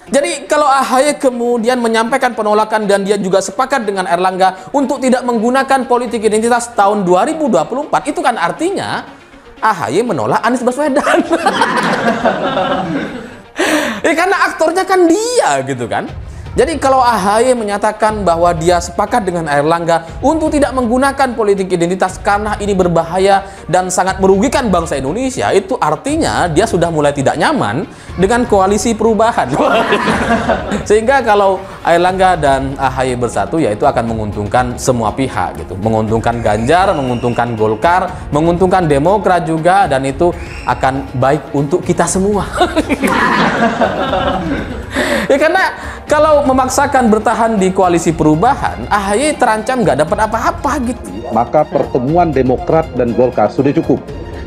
Jadi kalau AHY kemudian menyampaikan penolakan dan dia juga sepakat dengan Erlangga untuk tidak menggunakan politik identitas tahun 2024, itu kan artinya AHY menolak Anies Baswedan. Karena aktornya kan dia gitu kan. Jadi kalau AHY menyatakan bahwa dia sepakat dengan Erlangga untuk tidak menggunakan politik identitas karena ini berbahaya dan sangat merugikan bangsa Indonesia, itu artinya dia sudah mulai tidak nyaman dengan koalisi perubahan. Sehingga kalau Erlangga dan AHY bersatu, ya itu akan menguntungkan semua pihak gitu. Menguntungkan Ganjar, menguntungkan Golkar, menguntungkan Demokrat juga, dan itu akan baik untuk kita semua. Karena kalau memaksakan bertahan di koalisi perubahan, AHY terancam nggak dapat apa-apa gitu. Maka pertemuan Demokrat dan Golkar sudah cukup.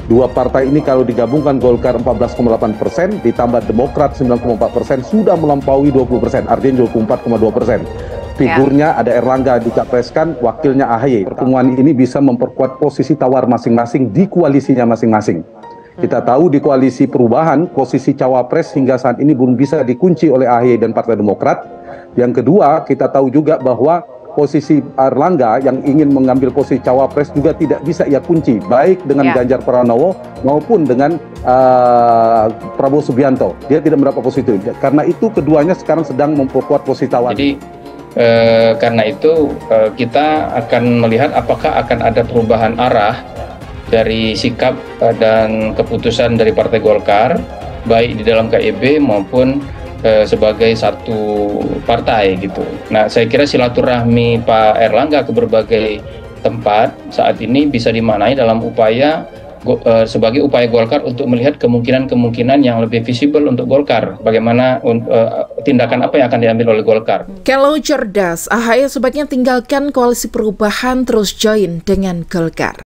Dua partai ini kalau digabungkan, Golkar 14,8%, ditambah Demokrat 9,4%, sudah melampaui 20%, artinya 24,2%. Figurnya ada Erlangga dicapreskan, wakilnya AHY. Pertemuan ini bisa memperkuat posisi tawar masing-masing di koalisinya masing-masing. Kita tahu di koalisi perubahan, posisi cawapres hingga saat ini belum bisa dikunci oleh AHY dan Partai Demokrat. Yang kedua, kita tahu juga bahwa posisi Erlangga yang ingin mengambil posisi cawapres juga tidak bisa ia kunci, baik dengan Ganjar Pranowo maupun dengan Prabowo Subianto. Dia tidak mendapat posisi itu. Karena itu keduanya sekarang sedang memperkuat posisi tawar. Jadi karena itu kita akan melihat apakah akan ada perubahan arah dari sikap dan keputusan dari Partai Golkar, baik di dalam KIB maupun sebagai satu partai gitu. Nah, saya kira silaturahmi Pak Erlangga ke berbagai tempat saat ini bisa dimaknai dalam upaya sebagai upaya Golkar untuk melihat kemungkinan-kemungkinan yang lebih visible untuk Golkar. Bagaimana tindakan apa yang akan diambil oleh Golkar. Kalau cerdas, AHY sebaiknya tinggalkan koalisi perubahan, terus join dengan Golkar.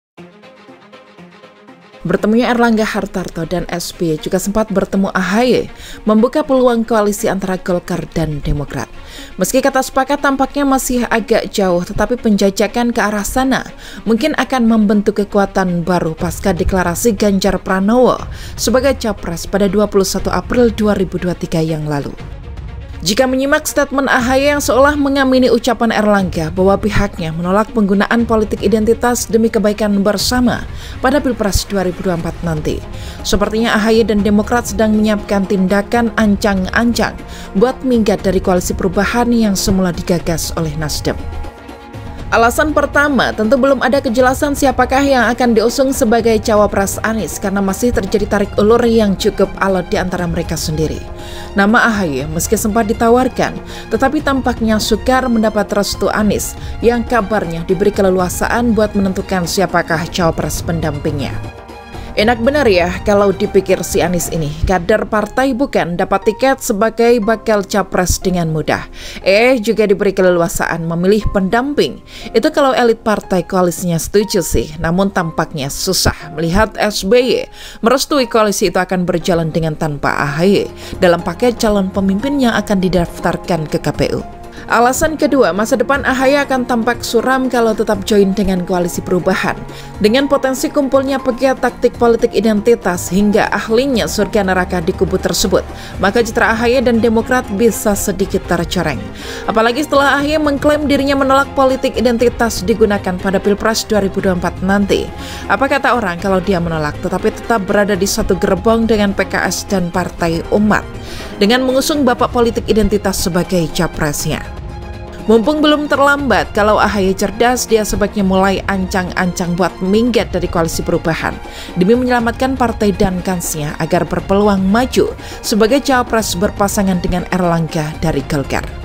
Bertemunya Erlangga Hartarto dan SBY juga sempat bertemu AHY, membuka peluang koalisi antara Golkar dan Demokrat. Meski kata sepakat tampaknya masih agak jauh, tetapi penjajakan ke arah sana mungkin akan membentuk kekuatan baru pasca deklarasi Ganjar Pranowo sebagai capres pada 21 April 2023 yang lalu. Jika menyimak statement AHY yang seolah mengamini ucapan Erlangga bahwa pihaknya menolak penggunaan politik identitas demi kebaikan bersama pada Pilpres 2024 nanti, sepertinya AHY dan Demokrat sedang menyiapkan tindakan ancang-ancang buat minggat dari koalisi perubahan yang semula digagas oleh Nasdem. Alasan pertama, tentu belum ada kejelasan siapakah yang akan diusung sebagai cawapres Anies karena masih terjadi tarik ulur yang cukup alot di antara mereka sendiri. Nama AHY meski sempat ditawarkan, tetapi tampaknya sukar mendapat restu Anies yang kabarnya diberi keleluasaan buat menentukan siapakah cawapres pendampingnya. Enak benar ya kalau dipikir si Anies ini, kader partai bukan, dapat tiket sebagai bakal capres dengan mudah. Juga diberi keleluasaan memilih pendamping. Itu kalau elit partai koalisinya setuju sih, namun tampaknya susah melihat SBY merestui koalisi itu akan berjalan dengan tanpa AHY dalam paket calon pemimpin yang akan didaftarkan ke KPU. Alasan kedua, masa depan AHY akan tampak suram kalau tetap join dengan koalisi perubahan. Dengan potensi kumpulnya pegiat taktik politik identitas hingga ahlinya surga neraka di kubu tersebut, maka citra AHY dan Demokrat bisa sedikit tercoreng. Apalagi setelah AHY mengklaim dirinya menolak politik identitas digunakan pada Pilpres 2024 nanti. Apa kata orang kalau dia menolak tetapi tetap berada di satu gerbong dengan PKS dan Partai Umat dengan mengusung bapak politik identitas sebagai capresnya. Mumpung belum terlambat, kalau AHY cerdas, dia sebaiknya mulai ancang-ancang buat minggat dari koalisi perubahan demi menyelamatkan partai dan kansnya agar berpeluang maju sebagai cawapres berpasangan dengan Erlangga dari Golkar.